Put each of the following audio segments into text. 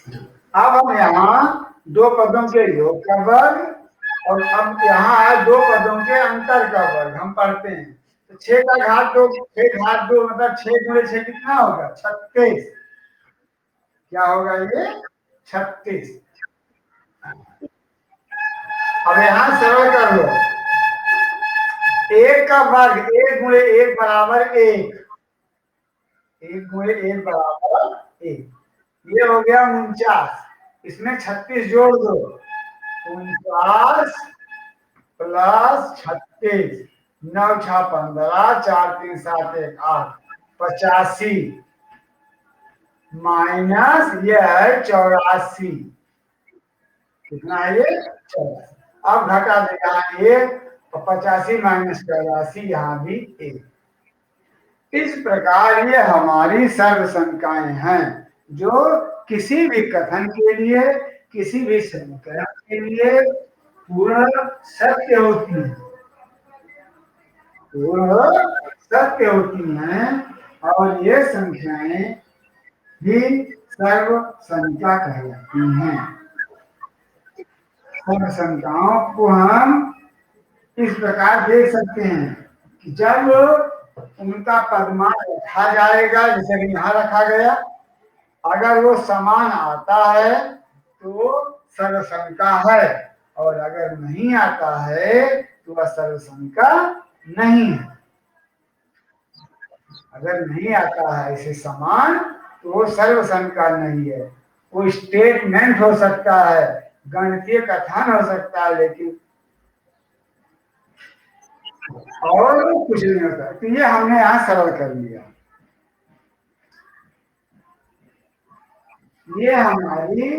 अब हम यहाँ दो पदों के योग का वर्ग और अब यहाँ दो पदों के अंतर का वर्ग हम पढ़ते हैं। तो 6 का घात 2, 6 घात 2 मतलब 6 गुणे 6 कितना होगा? 36। क्या होगा ये? 36। अब यहाँ सरल कर लो। 1 का वर्ग 1 गुणे 1 बराबर 1, 1 गुणे 1 बराबर 1। ये हो गया 49, इसमें 36 जोड़ दो, 49 प्लस 36, 9 6 15, 4 3 7 1 8, 85 माइनस ये है 84। कितना है ये? 84। अब घटा दे यहाँ 1 और 85 माइनस 84 यहाँ भी 1। इस प्रकार ये हमारी सर्वसंख्याएं हैं जो किसी भी कथन के लिए, किसी भी समीकरण के लिए पूर्ण सत्य होती है, पूर्ण सत्य होती हैं और ये संख्याएं भी सर्व संख्या कहलाती हैं। सर्व संख्याओं को हम इस प्रकार देख सकते हैं कि जब उनका पदमान रखा जाएगा, जैसे कि यहाँ रखा गया, अगर वो समान आता है तो सर्वसंख्या है, और अगर नहीं आता है तो वह सर्वसंख्या नहीं है। अगर नहीं आता है इसे समान तो वो सर्वसंख्या नहीं है। वो स्टेटमेंट हो सकता है, गणितीय कथन हो सकता है, लेकिन और कुछ नहीं होता। तो ये हमने यहाँ सरल कर लिया। ये हमारी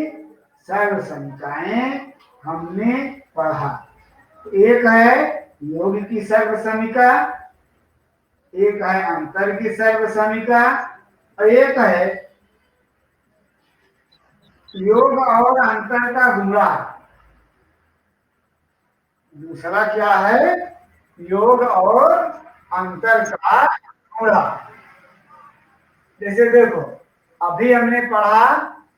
सर्व संख्याएं हमने पढ़ा। एक है योग की सर्व समीका, एक है अंतर की सर्व समीका, और एक है योग और अंतर का गुणा। दूसरा क्या है? योग और अंतर का गुणा। जैसे देखो, अभी हमने पढ़ा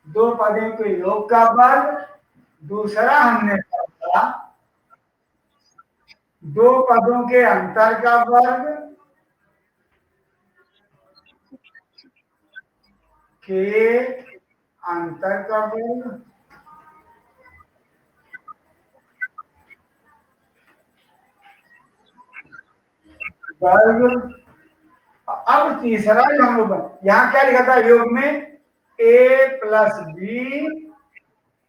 दो पदों के योग का वर्ग, दूसरा हमने पढ़ा दो पदों के अंतर का वर्ग के अंतर का वर्ग, वर्ग। अब तीसरा जो हम लोग यहाँ क्या लिखा था योग में? a प्लस बी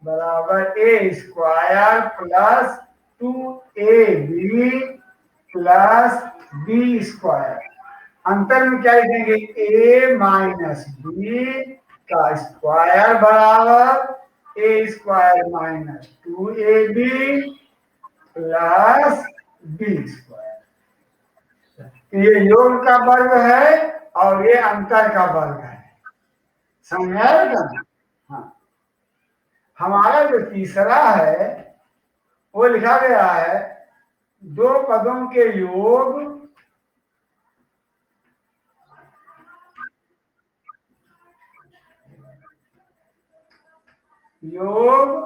बराबर A square plus 2ab plus B square. अंतर में क्या लिखेंगे? a माइनस बी का स्क्वायर बराबर A square minus 2ab plus B square. ये योग का वर्ग है और ये अंतर का वर्ग है। समझ आएगा? हाँ। हमारा जो तीसरा है वो लिखा गया है दो पदों के योग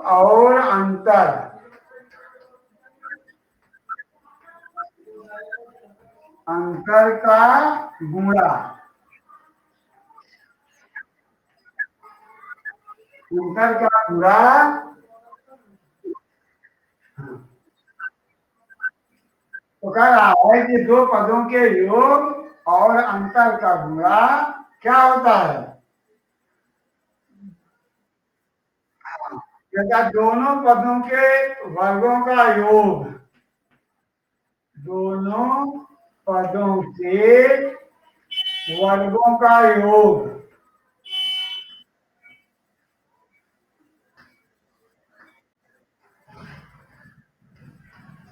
और अंतर, अंतर का गुणा। अंतर का गुणा तो कह रहा है कि दो पदों के योग और अंतर का गुणा क्या होता है? क्या? दोनों पदों के वर्गों का योग, दोनों पदों के वर्गों का योग।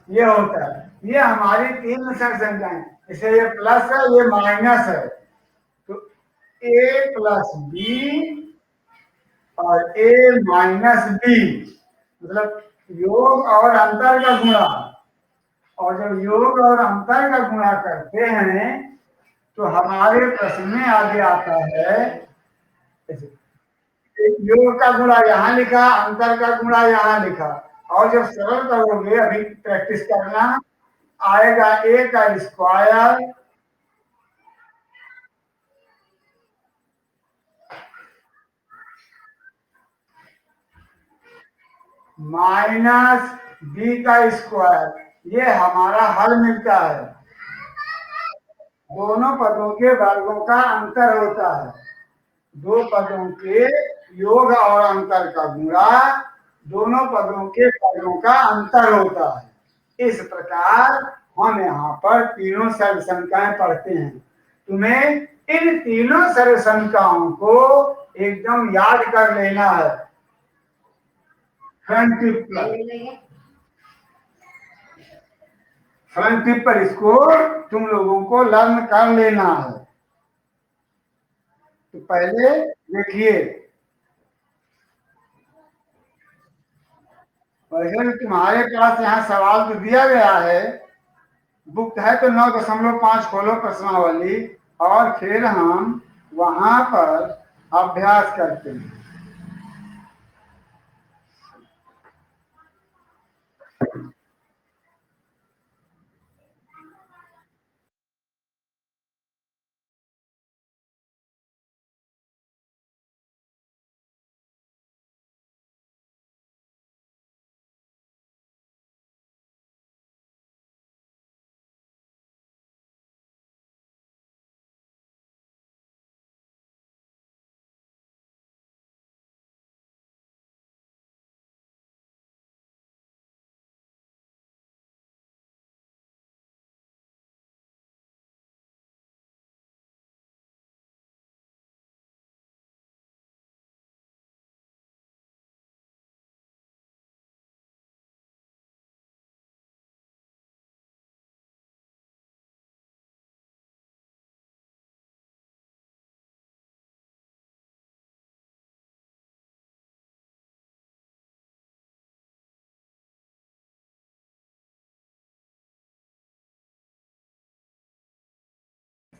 ये होता है। ये हमारी तीन संख्याएं, जैसे ये प्लस है, ये माइनस है, तो a प्लस बी और a माइनस बी मतलब योग और अंतर का गुणा। और जब योग और अंतर का गुणा करते हैं तो हमारे प्रश्न में आगे आता है योग का गुणा यहाँ लिखा, अंतर का गुणा यहाँ लिखा, और जब सरल करोगे, अभी प्रैक्टिस करना, आएगा a का स्क्वायर माइनस b का स्क्वायर, ये हमारा हल मिलता है। दोनों पदों के वर्गों का अंतर होता है, दो पदों के योग और अंतर का गुणा दोनों पदों के वर्गों का अंतर होता है। इस प्रकार हम यहाँ पर तीनों सर्वसंख्याएं पढ़ते हैं। तुम्हें इन तीनों सर्वसंख्याओं को एकदम याद कर लेना है। फ्रंट टिप पर इसको तुम लोगों को लर्न कर लेना है। तो पहले देखिए, वैसे तुम्हारे पास यहाँ सवाल तो दिया गया है, बुक है तो 9.5 खोलो प्रश्नावली, और फिर हम वहां पर अभ्यास करते हैं।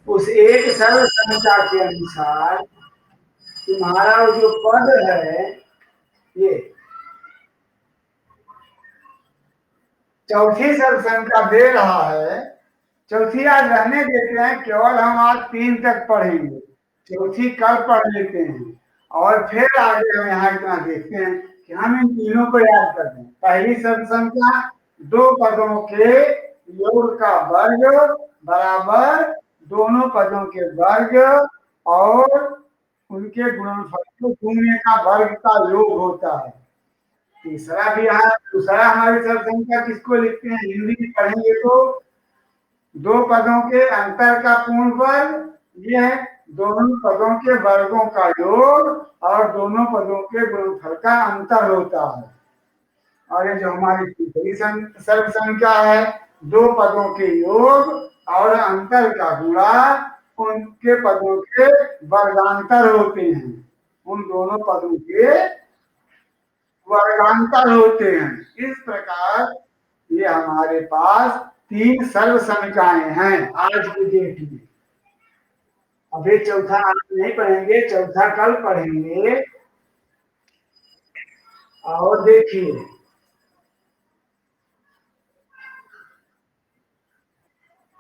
उस एक सरल संख्या के अनुसार तुम्हारा जो पद है, ये चौथी सरल संख्या दे रहा है। चौथी आज रहने देते हैं, केवल हम आज 3 तक पढ़ेंगे, चौथी कल पढ़ लेते हैं, और फिर आगे हम यहाँ इतना देखते हैं कि हम इन तीनों को याद कर दें। पहली सरल संख्या, दो पदों के योग का वर्ग बराबर दोनों पदों के वर्ग और उनके गुणनफल को गुणने का वर्ग का योग होता है। तीसरा भी यहाँ, दूसरा हमारी सरल संख्या किसको लिखते हैं, हिंदी में पढ़ेंगे तो दो पदों के अंतर का पूर्ण वर्ग, यह दोनों पदों के वर्गों का योग और दोनों पदों के गुणनफल का अंतर होता है। और ये जो हमारी तीसरी सर्व संख्या है, दो पदों के योग और अंतर का गुणा उनके पदों के वर्गांतर होते हैं, उन दोनों पदों के वर्गांतर होते हैं। इस प्रकार ये हमारे पास 3 सर्व संख्याएं हैं आज की डेट में। अभी चौथा आज नहीं पढ़ेंगे, चौथा कल पढ़ेंगे। और देखिए,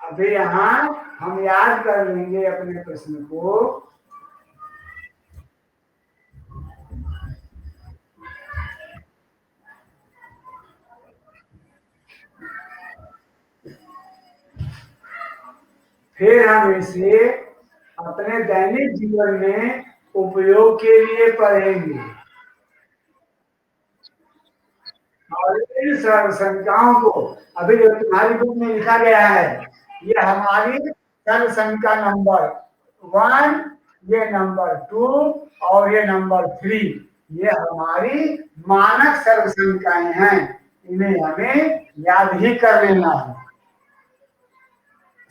अभी यहाँ हम याद कर लेंगे अपने प्रश्न को। फिर हम इसे अपने दैनिक जीवन में उपयोग के लिए पढ़ेंगे, और इन सर्व संख्याओं को अभी जो तुम्हारी बुक में लिखा गया है, ये हमारी सर्व संख्या नंबर 1, ये नंबर 2 और ये नंबर 3, ये हमारी मानक सर्व संख्याएं हैं। इन्हें हमें याद ही कर लेना है।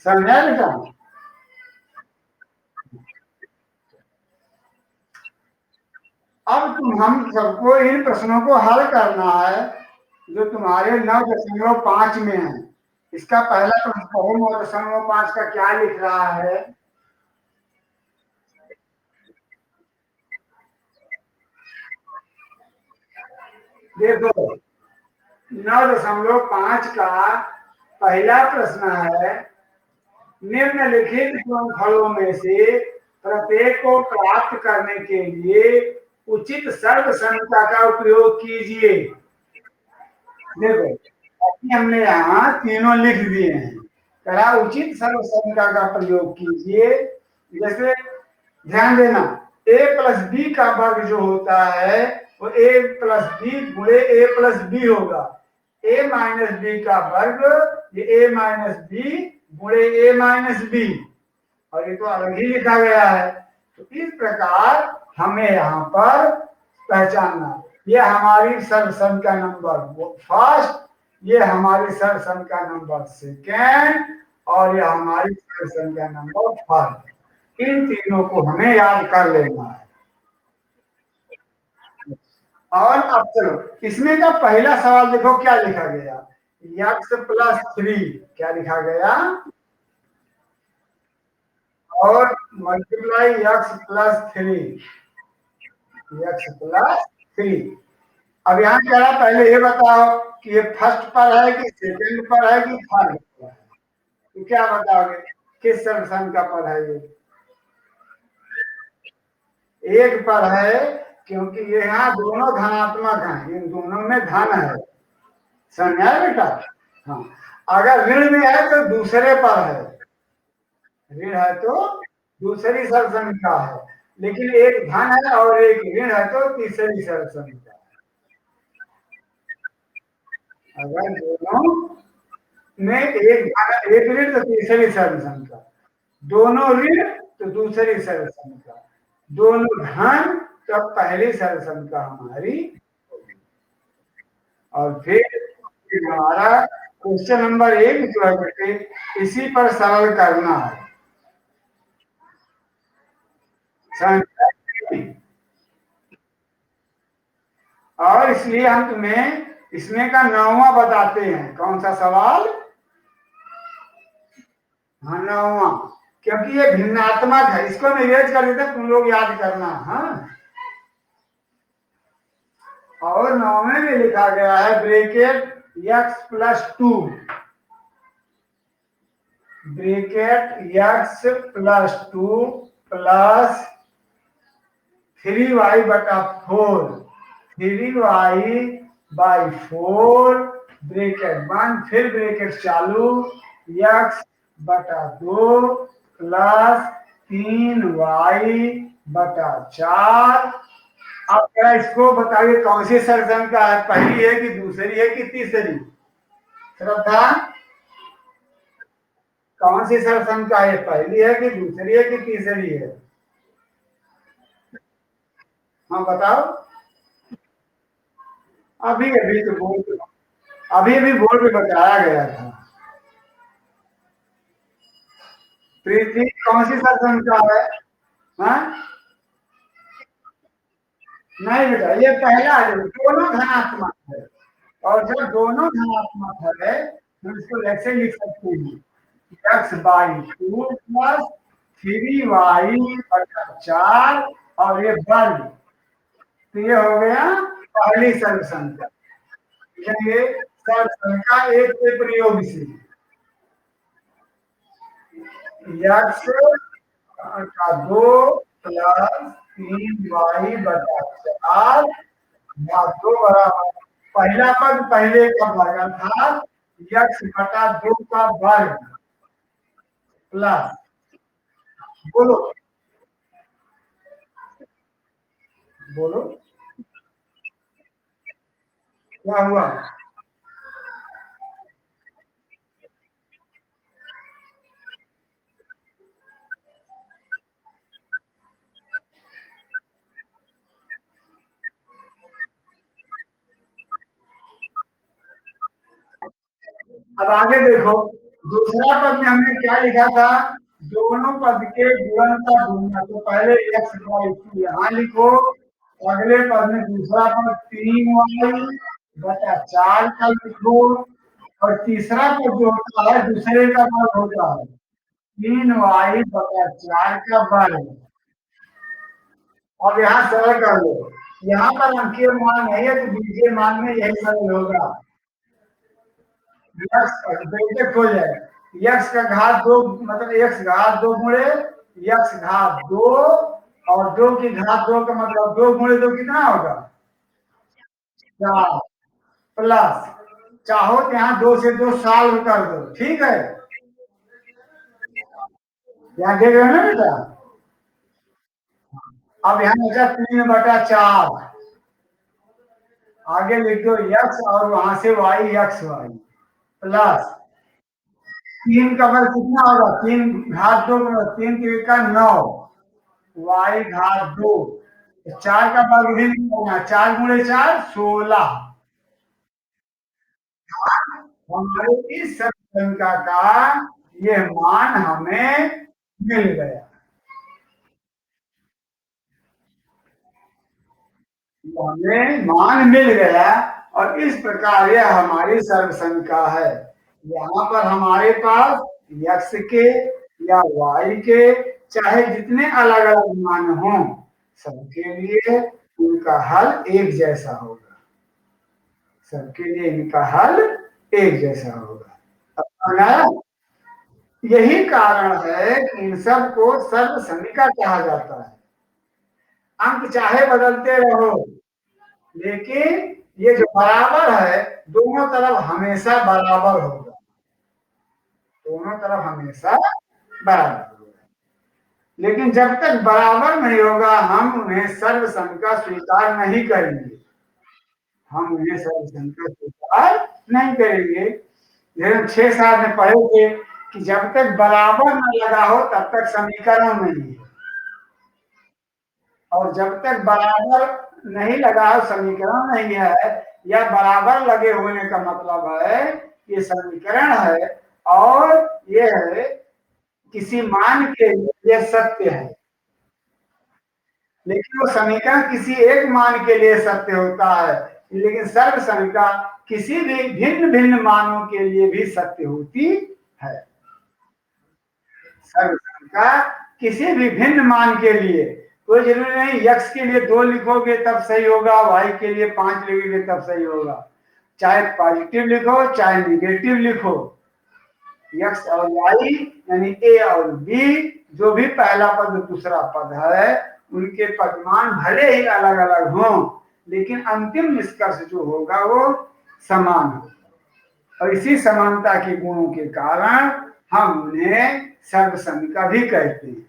समझा बेटा? अब हम सबको इन प्रश्नों को हल करना है जो तुम्हारे 9.5 में है। इसका पहला प्रश्न पढ़ो, 9.5 का क्या लिख रहा है। देखो 9.5 का पहला प्रश्न है, निम्नलिखित गुणनफलों में से प्रत्येक को प्राप्त करने के लिए उचित सर्वसंख्या का उपयोग कीजिए। देखो अभी हमने यहाँ तीनों लिख दिए हैं, कहा उचित सर्वसंख्या का प्रयोग कीजिए। जैसे ध्यान देना, a प्लस बी का वर्ग जो होता है वो a प्लस बी गुणे a प्लस बी होगा। a माइनस बी का वर्ग ये a माइनस बी गुणे a माइनस बी, और ये तो अलग ही लिखा गया है। तो इस प्रकार हमें यहाँ पर पहचानना, ये हमारी सर्वसंख्या नंबर फर्स्ट, ये हमारी सर्वसंख्या नंबर सेकेंड, और ये हमारी सर्वसंख्या नंबर थर्ड। इन तीनों को हमें याद कर लेना है। और अब चलो इसमें का पहला सवाल देखो क्या लिखा गया, x प्लस 3 क्या लिखा गया, और multiply x plus 3, x plus 3। अब यहाँ कह रहा पहले ये बताओ कि ये फर्स्ट पर है कि सेकंड पर है कि थर्ड पर है, तो क्या बताओगे किस सर्वसंख्या पर है ये? एक पर है, क्योंकि ये यहाँ दोनों धनात्मक हैं, इन दोनों में धन है, समझा बेटा? हाँ, अगर ऋण में है तो दूसरे पर है, ऋण है तो दूसरी सर्वसंख्या है, लेकिन एक धन है और एक ऋण है तो तीसरी सर्वसंख्या है। अगर दोनों में एक ऋण तो तीसरी सर्वसंख्या, दोनों ऋण तो दूसरी सर्वसंख्या, दोनों धन तो पहली सर्वसंख्या हमारी। और फिर हमारा क्वेश्चन नंबर 1 जो है बेटे, इसी पर सरल करना है। और इसलिए हम तुम्हें इसमें का 9वां बताते हैं। कौन सा सवाल? हाँ 9वां, क्योंकि ये भिन्नात्मक है, इसको निवेश कर देते तुम लोग याद करना। हाँ, और 9वें में लिखा गया है bracket x plus 2, bracket x plus 2 plus 3y बटा 4, 3y बाई 4 ब्रैकेट बंद, फिर ब्रैकेट चालू, x बटा 2 प्लस 3y बटा 4। अब क्या इसको बताइए कौन सी सर्वसंख्या है, पहली है कि दूसरी है कि तीसरी? श्रद्धा, कौन सी सर्वसंख्या है, पहली है कि दूसरी है कि तीसरी है? हाँ बताओ। अभी अभी तो बोर्ड अभी बोर्ड पे बताया गया था। पृथ्वी कौन सी सर्वसंख्या है? हाँ नहीं बेटा, ये पहला है, दोनों धनात्मक है, और जब दोनों धनात्मक है तो इसको ऐसे लिख सकते हैं, x बाई 2 प्लस 3y बटा 4, और ये वर्ग, तो ये हो गया पहली सर्वसंख्या। ये सर्वसंख्या एक के प्रयोग से x का 2 प्लस 3y बटा 4 भाग 2 बराबर, पहला पद पहले का वर्ग अर्थात x बटा 2 का वर्ग प्लस, बोलो बोलो क्या हुआ? अब आगे देखो, दूसरा पद में हमने क्या लिखा था, दोनों पद के गुणन का गुणा, तो पहले x बाई 2 यहाँ लिखो, अगले पद में दूसरा पद 3y बटा 4 का लिखो, और तीसरा पद जो होता है दूसरे का पद होता है 3y बटा 4 का वर्ग। अब यहाँ सरल कर लो, यहाँ पर अंकीय मान नहीं है तो बीजीय मान में यही सरल होगा। यक्स बेशक हो जाएगा। यक्स का घात 2 मतलब एक्स घात 2 गुणे यक्स घात 2 और 2 की घात 2 का मतलब 2 गुणे 2 कितना होगा? 4 प्लस चाहो तो यहाँ 2 से 2 साल कर दो, ठीक है। यहाँ देख रहे हो ना बेटा। अब यहाँ बचा 3/4, आगे लिख दो यक्स और वहां से वाई यक्स वाई प्लस 3 का वर्ग कितना होगा? 3 घात 2 3 का 9 वाई घात 2 4 का वर्ग भी निकालना, 4 गुणे 4 16। हमारे इस संख्या का ये मान हमें मिल गया। हमें मान मिल गया और इस प्रकार यह हमारी सर्व संख्या है। यहाँ पर हमारे पास यक्स के या वाई के चाहे जितने अलग अलग मान हों, सबके लिए उनका हल एक जैसा होगा। सबके लिए इनका हल एक जैसा होगा। अब समझ आया? यही कारण है कि इन सब को सर्व समीका कहा जाता है। अंक चाहे बदलते रहो, लेकिन ये जो बराबर है दोनों तरफ हमेशा बराबर होगा। दोनों तरफ हमेशा बराबर होगा। लेकिन जब तक बराबर नहीं होगा हम उन्हें सर्व समीका स्वीकार नहीं करेंगे। हम उन्हें सर्व समीका स्वीकार नहीं करेंगे। जैसे 6 साल में पढ़े थे कि जब तक बराबर न लगा हो तब तक समीकरण नहीं है, और जब तक बराबर नहीं लगा हो समीकरण नहीं है, या बराबर लगे होने का मतलब है ये समीकरण है और ये है किसी मान के लिए सत्य है। लेकिन वो समीकरण किसी एक मान के लिए सत्य होता है, लेकिन सर्व समीकरण किसी भी भिन्न भिन्न मानों के लिए भी सत्य होती है। सर्व समीकरण किसी भी भिन्न मान के लिए, कोई जरूरी नहीं यक्स के लिए 2 लिखोगे तब सही होगा, वाई के लिए 5 लिखोगे तब सही होगा। चाहे पॉजिटिव लिखो चाहे निगेटिव लिखो, यक्स और वाई यानी ए और बी जो भी पहला पद दूसरा पद है उनके पदमान भले ही अलग अलग हों, लेकिन अंतिम निष्कर्ष जो होगा वो समान हो। और इसी समानता के गुणों के कारण हम उन्हें सर्व समीका भी कहते हैं।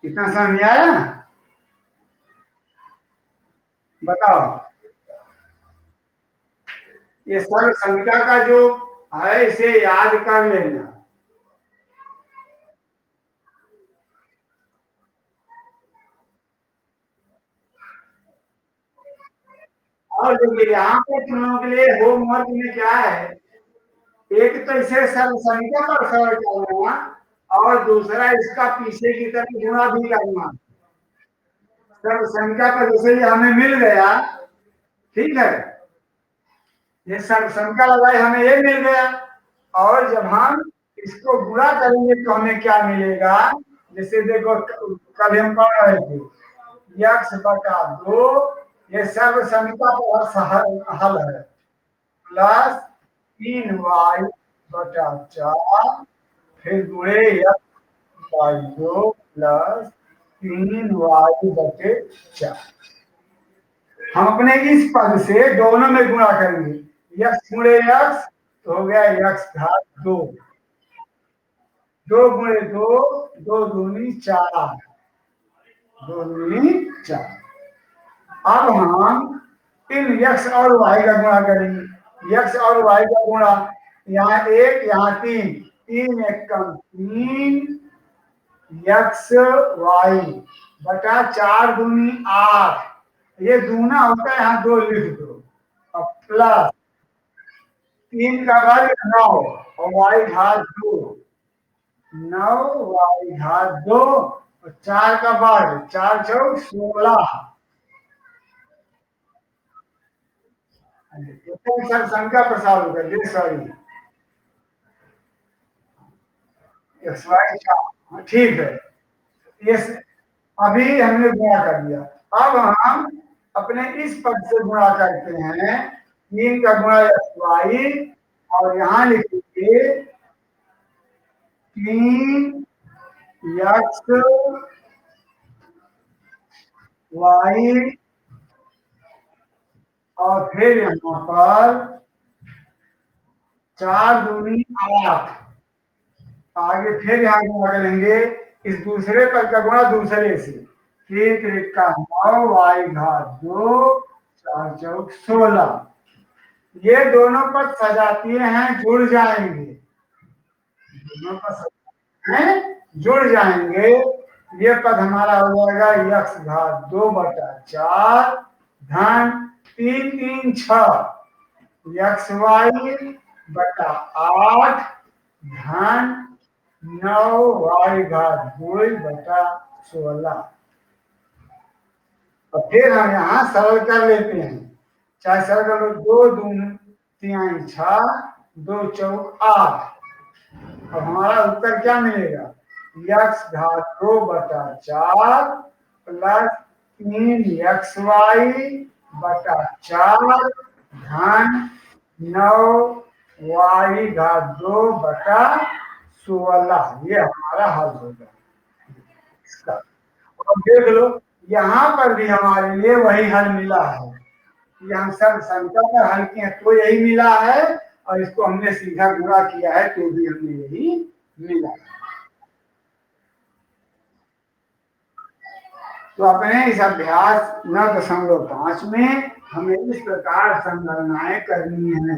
कितना समझ आया? बताओ। ये सर्व समीका का जो है इसे याद कर लेना। और देखिए यहाँ पे तुम लोगों के लिए होमवर्क में क्या है, एक तो इसे सर्व समीका पर सरल करना और दूसरा इसका पीछे की तरफ गुणा भी करना। सर्व समीका पर जैसे ये हमें मिल गया, ठीक है, ये सर्व समीका लगाए हमें ये मिल गया, और जब हम इसको गुणा करेंगे तो हमें क्या मिलेगा? जैसे देखो कल हम पढ़ रहे थे यक्स बटा 2 ये सर्व समीका पर हल है प्लस 3y बटा 4 फिर गुणे यक्स बाई 2 प्लस 3y बटे 4। हम अपने इस पद से दोनों में गुणा करेंगे, यक्स गुणे यक्स तो हो गया यक्स घात 2, 2 गुणे 2 2 दूनी 4, 2 दूनी 4। अब हम इन यक्स और वाई का गुणा करेंगे। यक्स और वाई का गुणा, यहाँ 1 यहाँ 3, 3 एक कम 3 यक्स वाई बटा 4 दूनी 8, ये दूना होता है यहाँ 2 लिख दो, अब प्लस 3 का वर्ग 9 और वाई घात 2, 9 वाई घात 2 और 4 का वर्ग 4 चौक 16। सर संख्या प्रसाद कर दे, सॉरी एक्स वाई, ठीक है। ये अभी हमने गुणा कर दिया। अब हम अपने इस पद से गुणा करते हैं, 3 का गुणा एक्स वाई, और यहाँ लिखेंगे 3 एक्स वाई, और फिर यहाँ पर 4 दूनी 8, आगे फिर यहाँ गुणा करेंगे इस दूसरे पद का गुणा दूसरे से, 3 3 का 9 वाई घात 2 4 चौक 16। ये दोनों पद सजातीय हैं, जुड़ जाएंगे, दोनों पद सजातीय हैं, जुड़ जाएंगे। ये पद हमारा हो जाएगा एक्स घात 2 बटा 4 धन 3 3 6 एक्स वाई बटा 8 धन 9 वाई घात 2 बटा 16। और फिर हम यहाँ सरल कर लेते हैं, चाहे सरल कर लो, 2 दूनी 3 6 2 चौक 8। अब हमारा उत्तर क्या मिलेगा, एक्स घात 2 बटा 4 प्लस 3 एक्स वाई बटा 4 धन 9 वाई घात 2 बटा 16। ये हमारा हल होगा इसका। और देख लो, यहाँ पर भी हमारे लिए वही हल मिला है, ये हम सब संख्या पर हल किए तो यही मिला है, और इसको हमने सीधा गुणा किया है तो भी हमें यही मिला। तो अपने इस अभ्यास 9.5 में हमें इस प्रकार संगणनाएं करनी है।